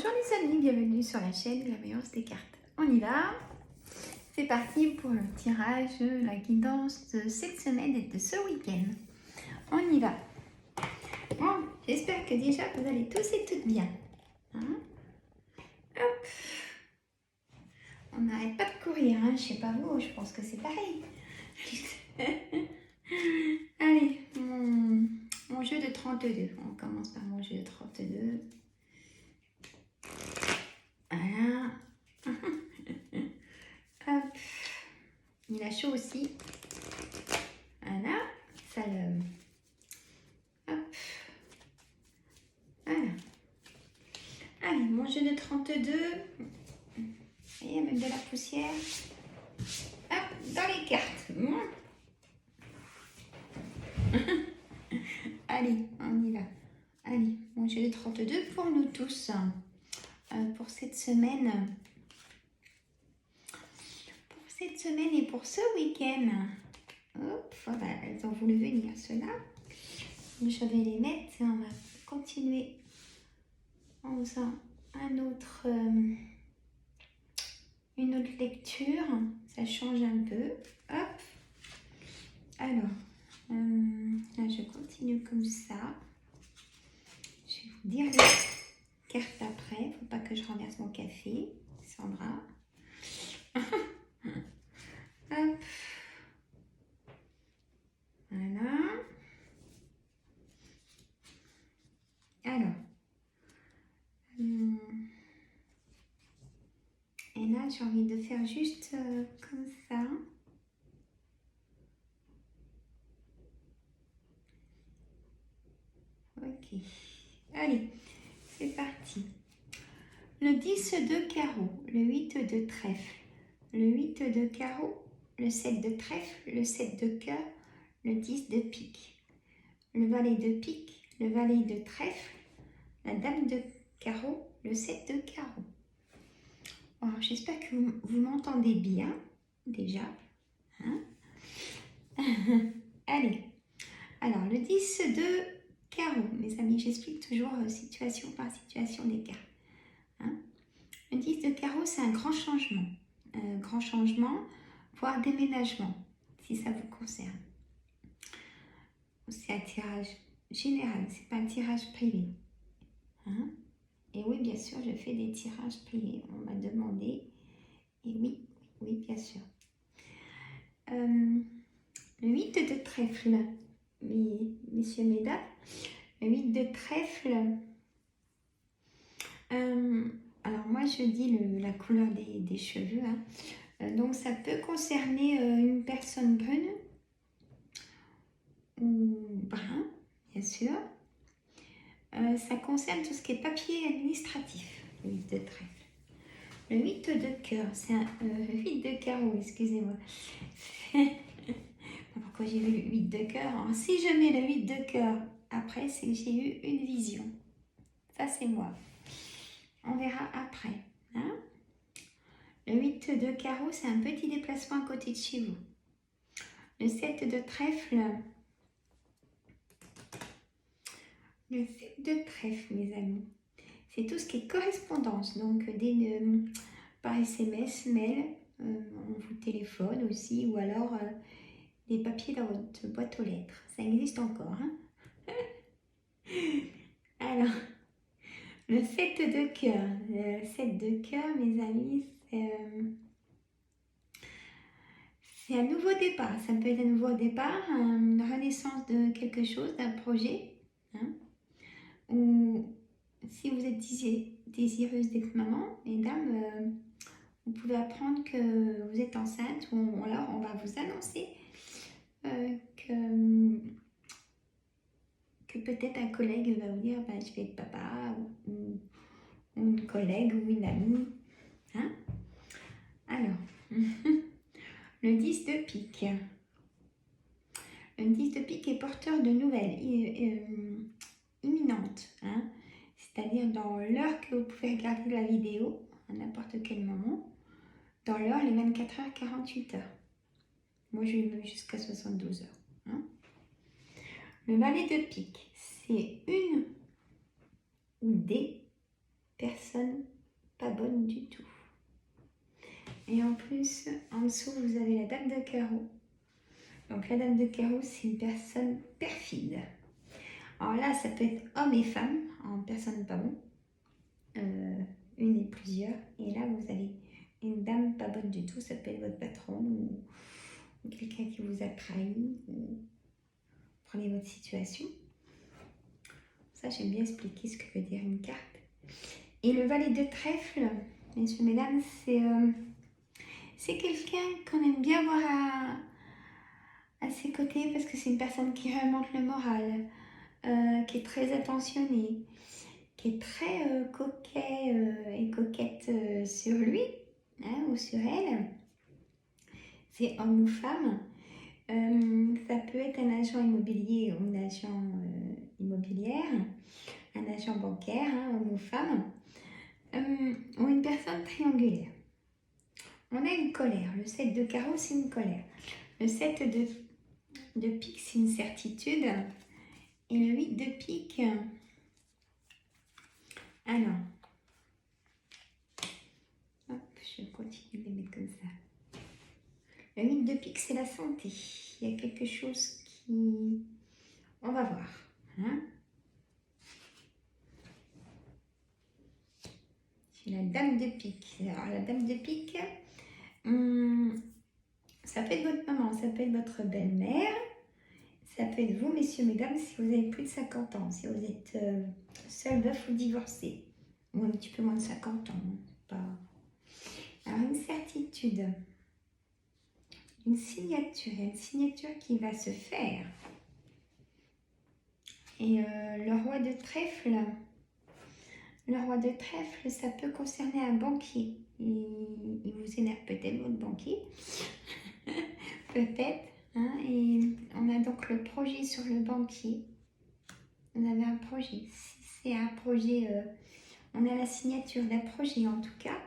Bonjour les amis, bienvenue sur la chaîne Bienveillance des cartes. On y va. C'est parti pour le tirage, la guidance de cette semaine et de ce week-end. On y va. Bon, j'espère que déjà vous allez tous et toutes bien. Hein? Hop. On n'arrête pas de courir, hein? Je sais pas vous, je pense que c'est pareil. Allez, mon jeu de 32. On commence par mon jeu de 32. Voilà. Hop. Il a chaud aussi. Voilà. Ça le... Hop. Voilà. Allez, mon jeu de 32. Il y a même de la poussière. Hop, dans les cartes. Allez, on y va. Allez, mon jeu de 32 pour nous tous. Pour cette semaine. Pour cette semaine et pour ce week-end. Hop, voilà, elles ont voulu venir, ceux-là. Je vais les mettre. On va continuer en faisant une autre lecture. Ça change un peu. Hop. Alors, là, je continue comme ça. Je vais vous dire les cartes après. Il ne faut pas que je renverse mon café. Sandra. Hop. Voilà. Alors. Et là, j'ai envie de faire juste comme ça. Ok. Allez, c'est parti. Le 10 de carreau, le 8 de trèfle, le 8 de carreau, le 7 de trèfle, le 7 de cœur, le 10 de pique, le valet de pique, le valet de trèfle, la dame de carreau, le 7 de carreau. Alors, j'espère que vous m'entendez bien, déjà. Hein? Allez. Alors, le 10 de carreau, mes amis, j'explique toujours situation par situation des cartes. Hein? Le 10 de carreau, c'est un grand changement, voire déménagement, si ça vous concerne. C'est un tirage général, c'est pas un tirage privé. Hein? Et oui, bien sûr, je fais des tirages privés. On m'a demandé. Et oui, bien sûr. Le 8 de trèfle, messieurs, mesdames. Le 8 de trèfle. Alors moi, je dis la couleur des cheveux. Hein. Donc, ça peut concerner une personne brune ou brun, bien sûr. Ça concerne tout ce qui est papier administratif, le 8 de trèfle. Le 8 de cœur, c'est le 8 de carreau, excusez-moi. Pourquoi j'ai vu le 8 de cœur? Alors, si je mets le 8 de cœur, après, c'est que j'ai eu une vision. Ça, c'est moi. On verra après. Hein? Le 8 de carreau, c'est un petit déplacement à côté de chez vous. Le 7 de trèfle. Le 7 de trèfle, mes amis. C'est tout ce qui est correspondance. Donc, par SMS, mail, on vous téléphone aussi. Ou alors, des papiers dans votre boîte aux lettres. Ça existe encore. Hein? Alors, le 7 de cœur. Le 7 de cœur, mes amis, c'est un nouveau départ. Ça peut être un nouveau départ, une renaissance de quelque chose, d'un projet. Hein? Ou si vous êtes désireuse d'être maman, mesdames, vous pouvez apprendre que vous êtes enceinte ou alors on va vous annoncer que peut-être un collègue va vous dire je vais être papa ou une collègue ou une amie. Hein? Alors, le 10 de pique. Le 10 de pique est porteur de nouvelles imminentes. Hein? C'est-à-dire dans l'heure que vous pouvez regarder la vidéo, à n'importe quel moment, dans l'heure, les 24 heures, 48 heures. Moi, je vais jusqu'à 72 heures. Hein? Le valet de pique, c'est une ou des personne pas bonne du tout. Et en plus, en dessous, vous avez la dame de carreau. Donc la dame de carreau, c'est une personne perfide. Alors là, ça peut être homme et femme, en personne pas bon. Une et plusieurs. Et là, vous avez une dame pas bonne du tout. Ça peut être votre patron ou quelqu'un qui vous a trahi. Prenez votre situation. Ça, j'aime bien expliquer ce que veut dire une carte. Et le valet de trèfle, messieurs, mesdames, c'est quelqu'un qu'on aime bien voir à ses côtés parce que c'est une personne qui remonte le moral, qui est très attentionnée, qui est très coquet et coquette sur lui hein, ou sur elle. C'est homme ou femme. Ça peut être un agent immobilier ou une agent immobilière, un agent bancaire, hein, homme ou femme, ou une personne triangulaire. On a une colère. Le 7 de carreau, c'est une colère. Le 7 de pique, c'est une certitude. Et le 8 de pique, alors, hop, je continue de les mettre comme ça. Le 8 de pique, c'est la santé. Il y a quelque chose qui... On va voir. Hein? J'ai la dame de pique. Alors, la dame de pique, ça peut être votre maman, ça peut être votre belle-mère, ça peut être vous, messieurs, mesdames, si vous avez plus de 50 ans, si vous êtes seul, veuf ou divorcé, ou un petit peu moins de 50 ans. Pas... Alors, une certitude, une signature qui va se faire. Et le roi de trèfle, ça peut concerner un banquier. Il vous énerve peut-être, votre banquier. Peut-être. Hein, et on a donc le projet sur le banquier. Vous avez un projet. Si c'est un projet, on a la signature d'un projet en tout cas.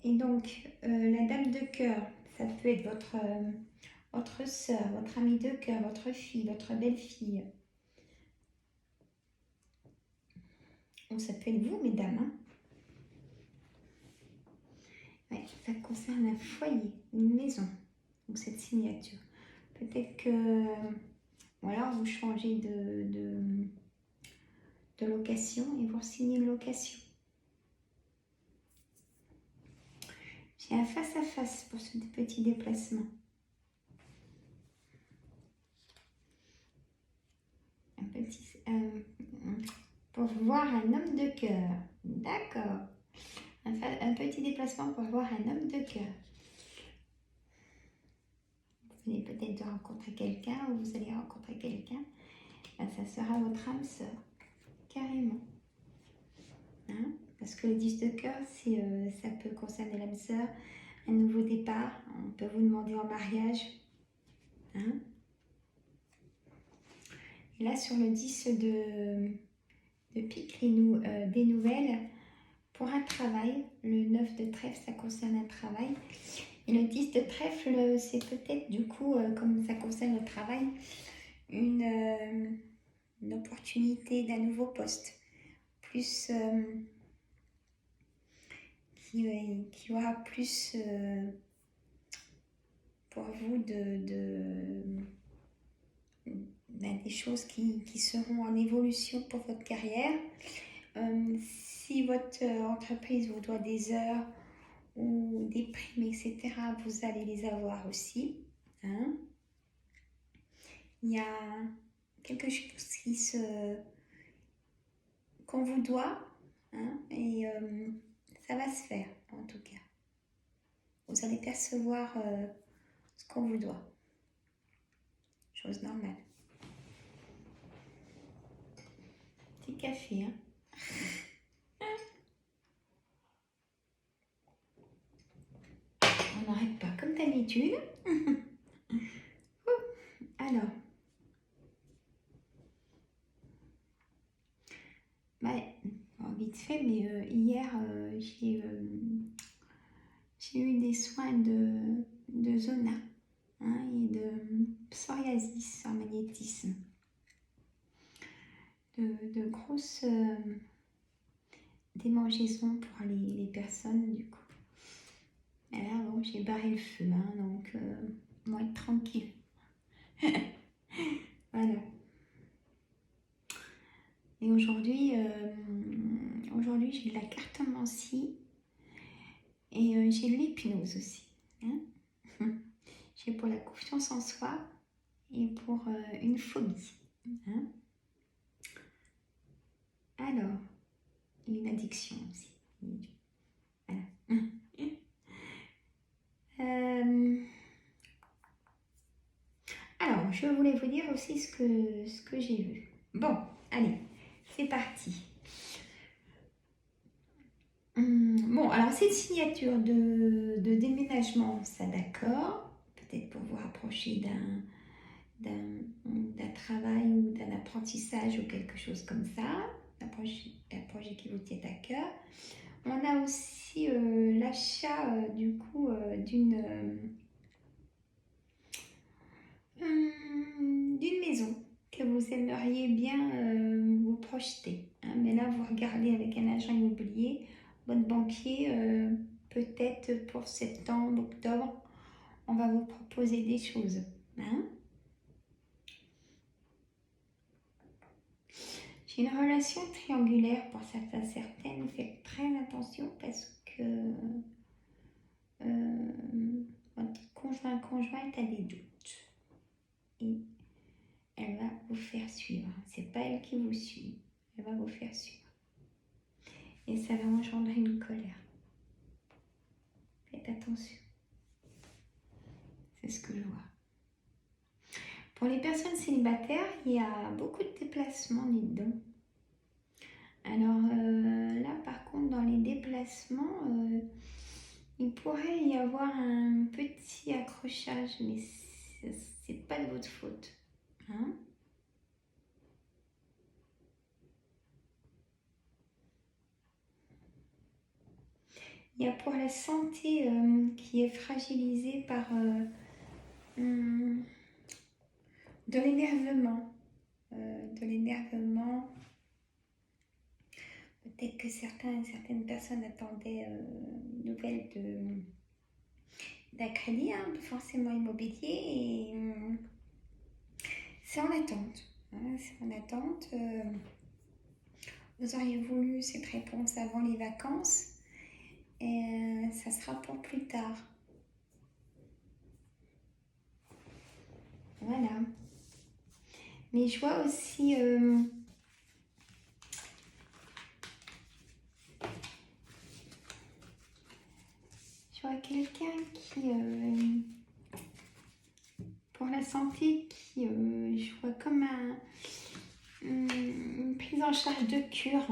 Et donc, la dame de cœur, ça peut être votre soeur, votre amie de cœur, votre fille, votre belle-fille. Ou ça peut être vous, mesdames. Hein. Ouais, ça concerne un foyer, une maison. Donc, cette signature. Peut-être que... Ou alors, vous changez de location et vous signez une location. J'ai un face-à-face pour ce petit déplacement. Pour voir un homme de cœur. D'accord. Un petit déplacement pour voir un homme de cœur. Vous venez peut-être de rencontrer quelqu'un ou vous allez rencontrer quelqu'un. Ça sera votre âme sœur. Carrément. Hein? Parce que le 10 de cœur, ça peut concerner l'âme sœur. Un nouveau départ. On peut vous demander en mariage. Hein? Et là, sur le 10 de pique, des nouvelles pour un travail. Le 9 de trèfle, ça concerne un travail. Et le 10 de trèfle, c'est peut-être du coup, comme ça concerne le travail, une opportunité d'un nouveau poste. Plus qui aura plus pour vous des choses qui seront en évolution pour votre carrière. Si votre entreprise vous doit des heures ou des primes, etc., vous allez les avoir aussi. Hein. Il y a quelque chose qu'on vous doit, hein, et ça va se faire en tout cas. Vous allez percevoir ce qu'on vous doit. Chose normale. Petit café, hein. On n'arrête pas comme d'habitude. Alors, vite fait, mais hier, j'ai eu des soins de zona hein, et de psoriasis en magnétisme. de grosses démangeaisons pour les personnes du coup. Et là, bon, j'ai barré le feu, hein, donc moi être tranquille. Voilà. Et aujourd'hui, j'ai de la cartomancie et j'ai de l'hypnose aussi. Hein. J'ai pour la confiance en soi et pour une phobie. Hein. Alors, et une addiction aussi. Voilà. Alors, je voulais vous dire aussi ce que j'ai vu. Bon, allez, c'est parti. Bon, alors cette signature de déménagement, ça d'accord. Peut-être pour vous rapprocher d'un travail ou d'un apprentissage ou quelque chose comme ça. Un projet qui vous tient à cœur. On a aussi l'achat du coup d'une maison que vous aimeriez bien vous projeter. Hein. Mais là, vous regardez avec un agent immobilier, votre banquier, peut-être pour septembre, octobre, on va vous proposer des choses. Hein. J'ai une relation triangulaire pour certaines. Faites très attention parce que votre conjointe a des doutes. Et elle va vous faire suivre. C'est pas elle qui vous suit. Elle va vous faire suivre. Et ça va engendrer une colère. Faites attention. C'est ce que je vois. Pour les personnes célibataires, il y a beaucoup de déplacements, dites donc. Alors là, par contre, dans les déplacements, il pourrait y avoir un petit accrochage, mais c'est pas de votre faute. Hein. Il y a pour la santé qui est fragilisée par de l'énervement. Peut-être que certaines personnes attendaient nouvelles d'un crédit, hein, forcément immobilier, et c'est en attente. Hein, c'est en attente. Vous auriez voulu cette réponse avant les vacances, et ça sera pour plus tard. Voilà. Mais je vois aussi quelqu'un qui, pour la santé, qui, je vois comme une prise en charge de cure.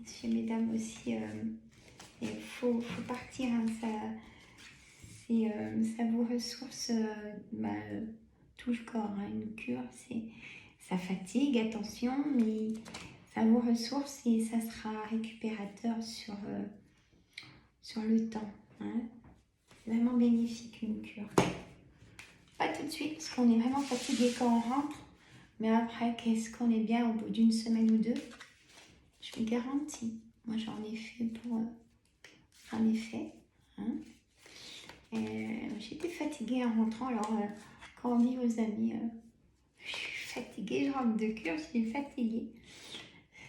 Chez mesdames aussi, il faut partir, hein, ça vous ressource tout le corps. Hein, une cure, ça fatigue, attention, mais ça vous ressource et ça sera récupérateur sur le temps. Hein. C'est vraiment bénéfique une cure. Pas tout de suite, parce qu'on est vraiment fatigué quand on rentre, mais après, qu'est-ce qu'on est bien au bout d'une semaine ou deux? Je vous garantis. Moi, j'en ai fait pour un effet. Hein. J'étais fatiguée en rentrant. Alors, quand on dit aux amis, je suis fatiguée, je rentre de cure, je suis fatiguée.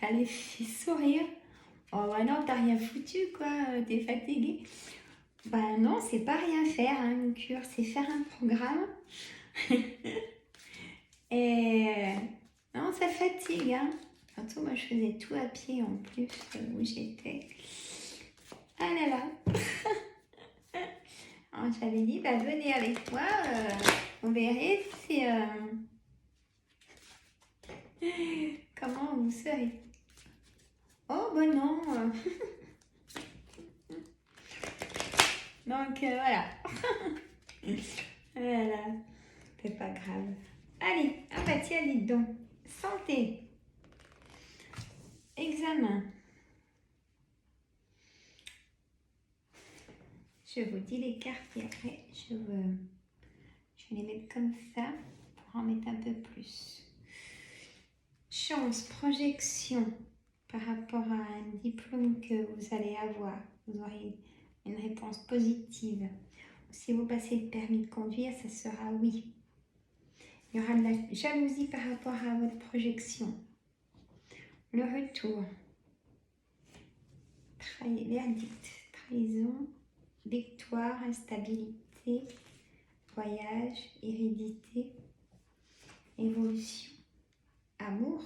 Ça les fait sourire. Oh, bah non, t'as rien foutu, quoi, t'es fatiguée. Bah non, c'est pas rien faire, hein, une cure, c'est faire un programme. Et non, ça fatigue, hein. Surtout, moi, je faisais tout à pied en plus, où j'étais. Ah là là. Alors, j'avais dit, bah venez avec moi, vous verrez, c'est comment vous serez. Oh, bah non. Donc, voilà. Voilà. C'est pas grave. Allez, ah bah tiens, dites donc. Santé. Examen. Je vous dis les cartes et après, je vais les mettre comme ça pour en mettre un peu plus. chance, projection par rapport à un diplôme que vous allez avoir. Vous aurez une réponse positive. Si vous passez le permis de conduire, ça sera oui. Il y aura de la jalousie par rapport à votre projection. Le retour. Verdict, trahison, victoire, instabilité, voyage, hérédité, évolution, amour.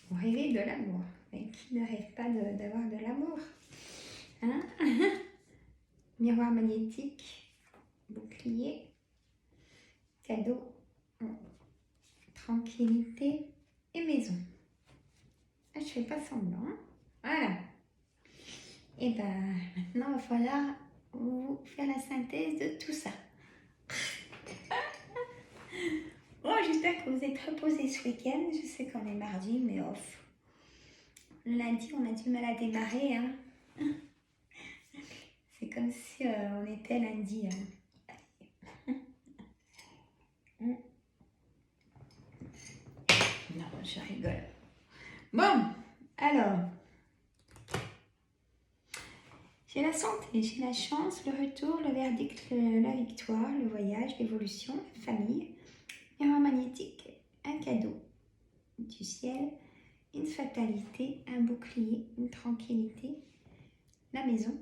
Vous rêvez de l'amour. Mais qui ne rêve pas d'avoir de l'amour, hein? Miroir magnétique, bouclier, cadeau, tranquillité et maison. Je ne fais pas semblant. Hein? Voilà. Et ben maintenant, il va falloir vous faire la synthèse de tout ça. Bon, j'espère que vous êtes reposés ce week-end. Je sais qu'on est mardi, mais off. Le lundi, on a du mal à démarrer. Hein. C'est comme si on était lundi. Hein. Non, je rigole. Bon, alors, j'ai la santé, j'ai la chance, le retour, le verdict, la victoire, le voyage, l'évolution, la famille, miroir magnétique, un cadeau du ciel, une fatalité, un bouclier, une tranquillité, la maison,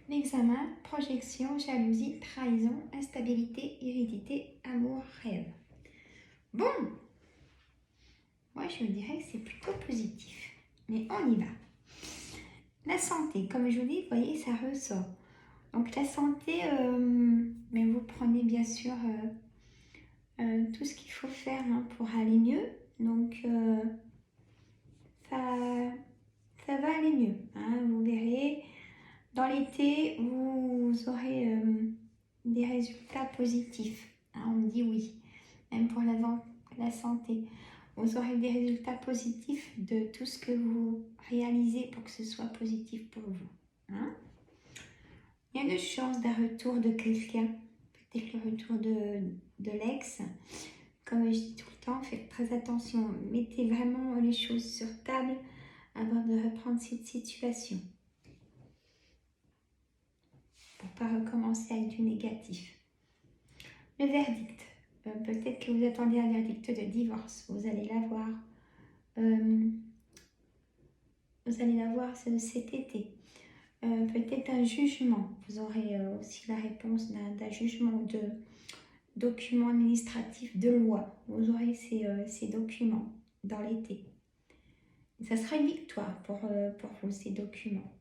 l'examen, projection, jalousie, trahison, instabilité, hérédité, amour, rêve. Bon, moi je dirais que c'est plutôt positif, mais on y va. La santé, comme je vous dis, vous voyez, ça ressort. Donc la santé, mais vous prenez bien sûr tout ce qu'il faut faire hein, pour aller mieux. Donc ça va aller mieux. Hein, vous verrez, dans l'été, vous aurez des résultats positifs. Hein, on dit oui, même pour la santé. Vous aurez des résultats positifs de tout ce que vous réalisez pour que ce soit positif pour vous. Hein? Il y a une chance d'un retour de quelqu'un, peut-être le retour de l'ex. Comme je dis tout le temps, faites très attention. Mettez vraiment les choses sur table avant de reprendre cette situation. Pour ne pas recommencer avec du négatif. Le verdict. Peut-être que vous attendez un verdict de divorce. Vous allez l'avoir. Vous allez l'avoir cet été. Peut-être un jugement. Vous aurez aussi la réponse d'un jugement de documents administratifs de loi. Vous aurez ces documents dans l'été. Ça sera une victoire pour vous, ces documents.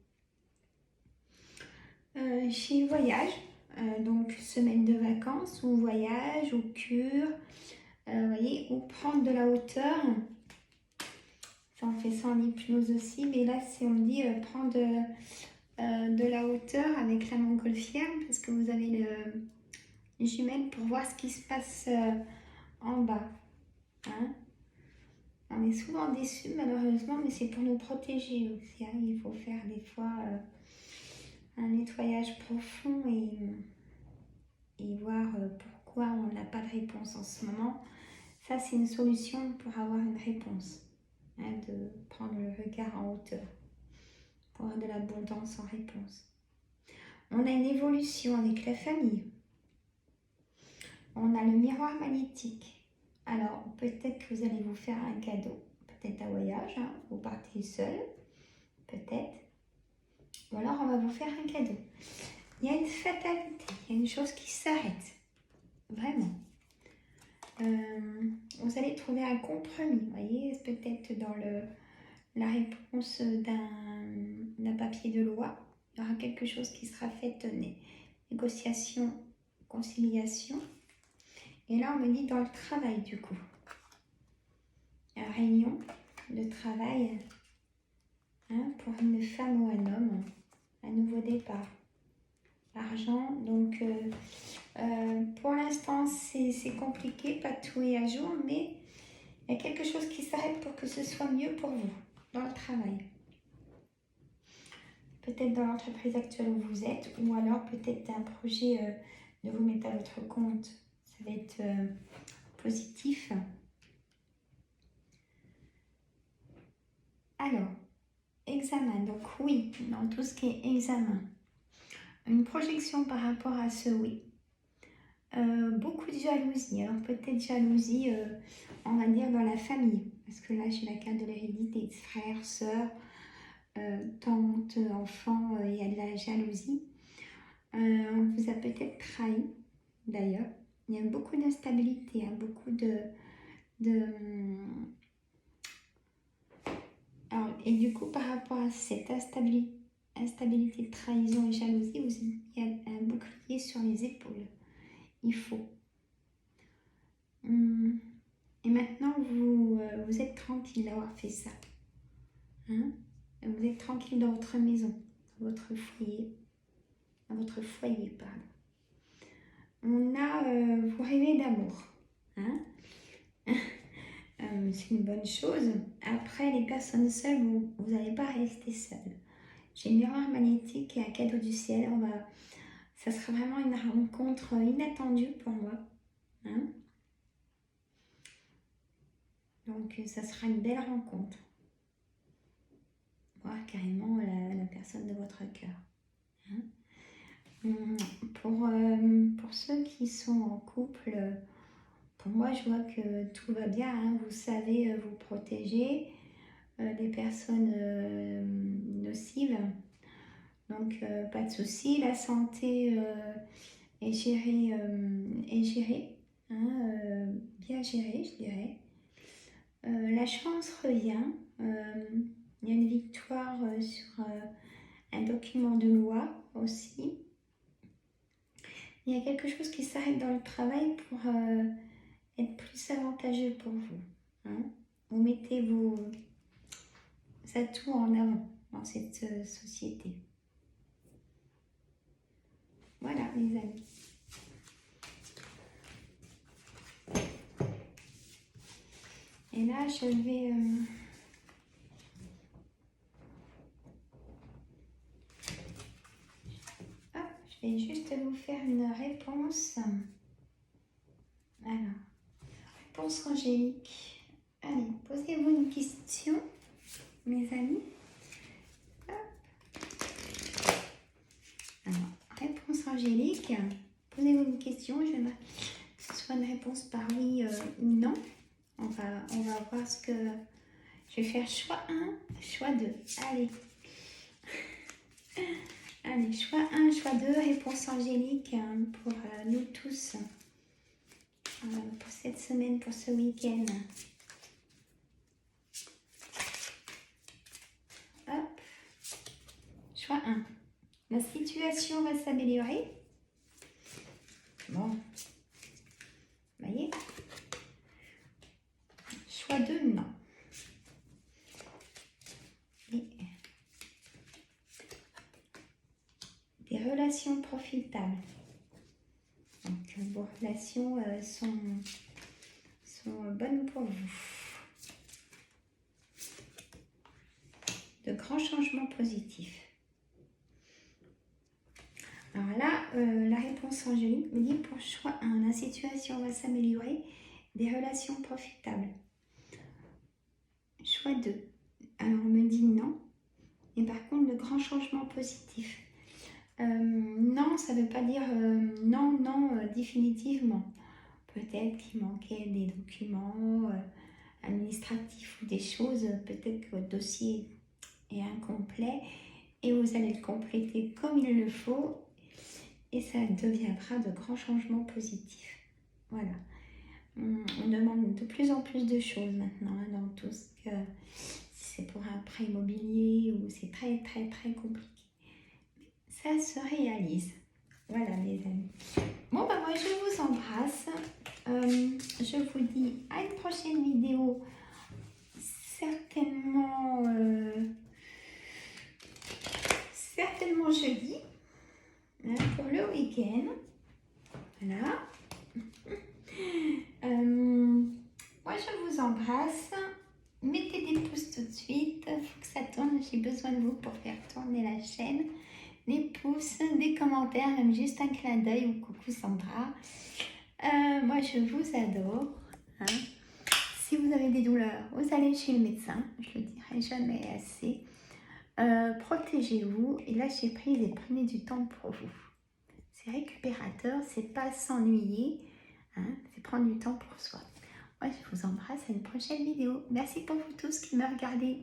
Chez voyage, donc semaine de vacances ou voyage ou cure, voyez, ou prendre de la hauteur. Ça, on fait ça en hypnose aussi, mais là, on me dit prendre de la hauteur avec la montgolfière parce que vous avez les jumelles pour voir ce qui se passe en bas. Hein? On est souvent déçus malheureusement, mais c'est pour nous protéger aussi. Hein? Il faut faire des fois un nettoyage profond et voir pourquoi on n'a pas de réponse en ce moment. Ça, c'est une solution pour avoir une réponse. Hein? De prendre le regard en hauteur pour avoir de l'abondance en réponse. On a une évolution avec la famille. On a le miroir magnétique. Alors, peut-être que vous allez vous faire un cadeau, peut-être un voyage, hein, vous partez seul, peut-être. Ou alors, on va vous faire un cadeau. Il y a une fatalité, il y a une chose qui s'arrête, vraiment. Vous allez trouver un compromis, vous voyez, peut-être dans la réponse d'un papier de loi. Il y aura quelque chose qui sera fait, négociation, conciliation. Et là, on me dit dans le travail, du coup. Une réunion de travail hein, pour une femme ou un homme, un nouveau départ. Argent, donc pour l'instant, c'est compliqué, pas tout est à jour, mais il y a quelque chose qui s'arrête pour que ce soit mieux pour vous dans le travail. Peut-être dans l'entreprise actuelle où vous êtes, ou alors peut-être un projet de vous mettre à votre compte. Ça va être positif. oui, dans tout ce qui est examen. Une projection par rapport à ce oui. Beaucoup de jalousie. Alors peut-être jalousie, on va dire, dans la famille. Parce que là, j'ai la carte de l'hérédité. Frères, sœurs, tante, enfant, il y a de la jalousie. On vous a peut-être trahi, d'ailleurs. Il y a beaucoup d'instabilité, hein, beaucoup Alors, et du coup, par rapport à cette instabilité, trahison et jalousie, il y a un bouclier sur les épaules. Il faut. Et maintenant, vous êtes tranquille d'avoir fait ça. Hein? Vous êtes tranquille dans votre maison, dans votre foyer. Dans votre foyer, pardon. On a, vous rêvez d'amour. Hein? C'est une bonne chose. Après, les personnes seules, vous n'allez pas rester seul. J'ai une miroir magnétique et un cadeau du ciel. Ça sera vraiment une rencontre inattendue pour moi. Hein? Donc, ça sera une belle rencontre. Voir carrément la personne de votre cœur. Hein? Pour ceux qui sont en couple, pour moi, je vois que tout va bien. Hein? Vous savez vous protéger des personnes nocives. Donc, pas de souci. La santé est gérée, hein, bien gérée, je dirais. La chance revient. Il y a une victoire sur un document de loi aussi. Il y a quelque chose qui s'arrête dans le travail pour être plus avantageux pour vous. Hein. Vous mettez vos atouts en avant dans cette société. Voilà, les amis. Et là, je vais... je vais juste vous faire une réponse. Alors, réponse angélique. Allez, posez-vous une question, mes amis. Alors, réponse angélique. Posez-vous une question. Je vais que ce soit une réponse par oui ou non. On va voir ce que... Je vais faire choix 1, choix 2. Allez. Allez, choix 1, choix 2, réponse angélique pour nous tous. Pour cette semaine, pour ce week-end. Hop. Choix 1. La situation va s'améliorer. Bon. Vous voyez? Choix 2, non. Et des relations profitables. Donc, vos relations sont bonnes pour vous. De grands changements positifs. Alors là, la réponse angélique me dit pour choix 1, la situation va s'améliorer, des relations profitables. Choix 2, alors on me dit non, et par contre de grands changements positifs. Non, ça ne veut pas dire non, définitivement. Peut-être qu'il manquait des documents administratifs ou des choses, peut-être que votre dossier est incomplet et vous allez le compléter comme il le faut et ça deviendra de grands changements positifs. Voilà. On demande de plus en plus de choses maintenant hein, dans tout ce que si c'est pour un prêt immobilier ou c'est très compliqué. Ça se réalise. Voilà mes amis. Bon bah moi je vous embrasse. Je vous dis à une prochaine vidéo. Certainement jeudi. Hein, pour le week-end. Voilà. Moi je vous embrasse. Mettez des pouces tout de suite. Il faut que ça tourne. J'ai besoin de vous pour faire tourner la chaîne. Des pouces, des commentaires, même juste un clin d'œil ou coucou Sandra. Moi je vous adore. Hein. Si vous avez des douleurs, vous allez chez le médecin. Je le dirai jamais assez. Protégez-vous et lâchez prise et prenez du temps pour vous. C'est récupérateur, c'est pas s'ennuyer, hein, c'est prendre du temps pour soi. Moi, je vous embrasse à une prochaine vidéo. Merci pour vous tous qui me regardez.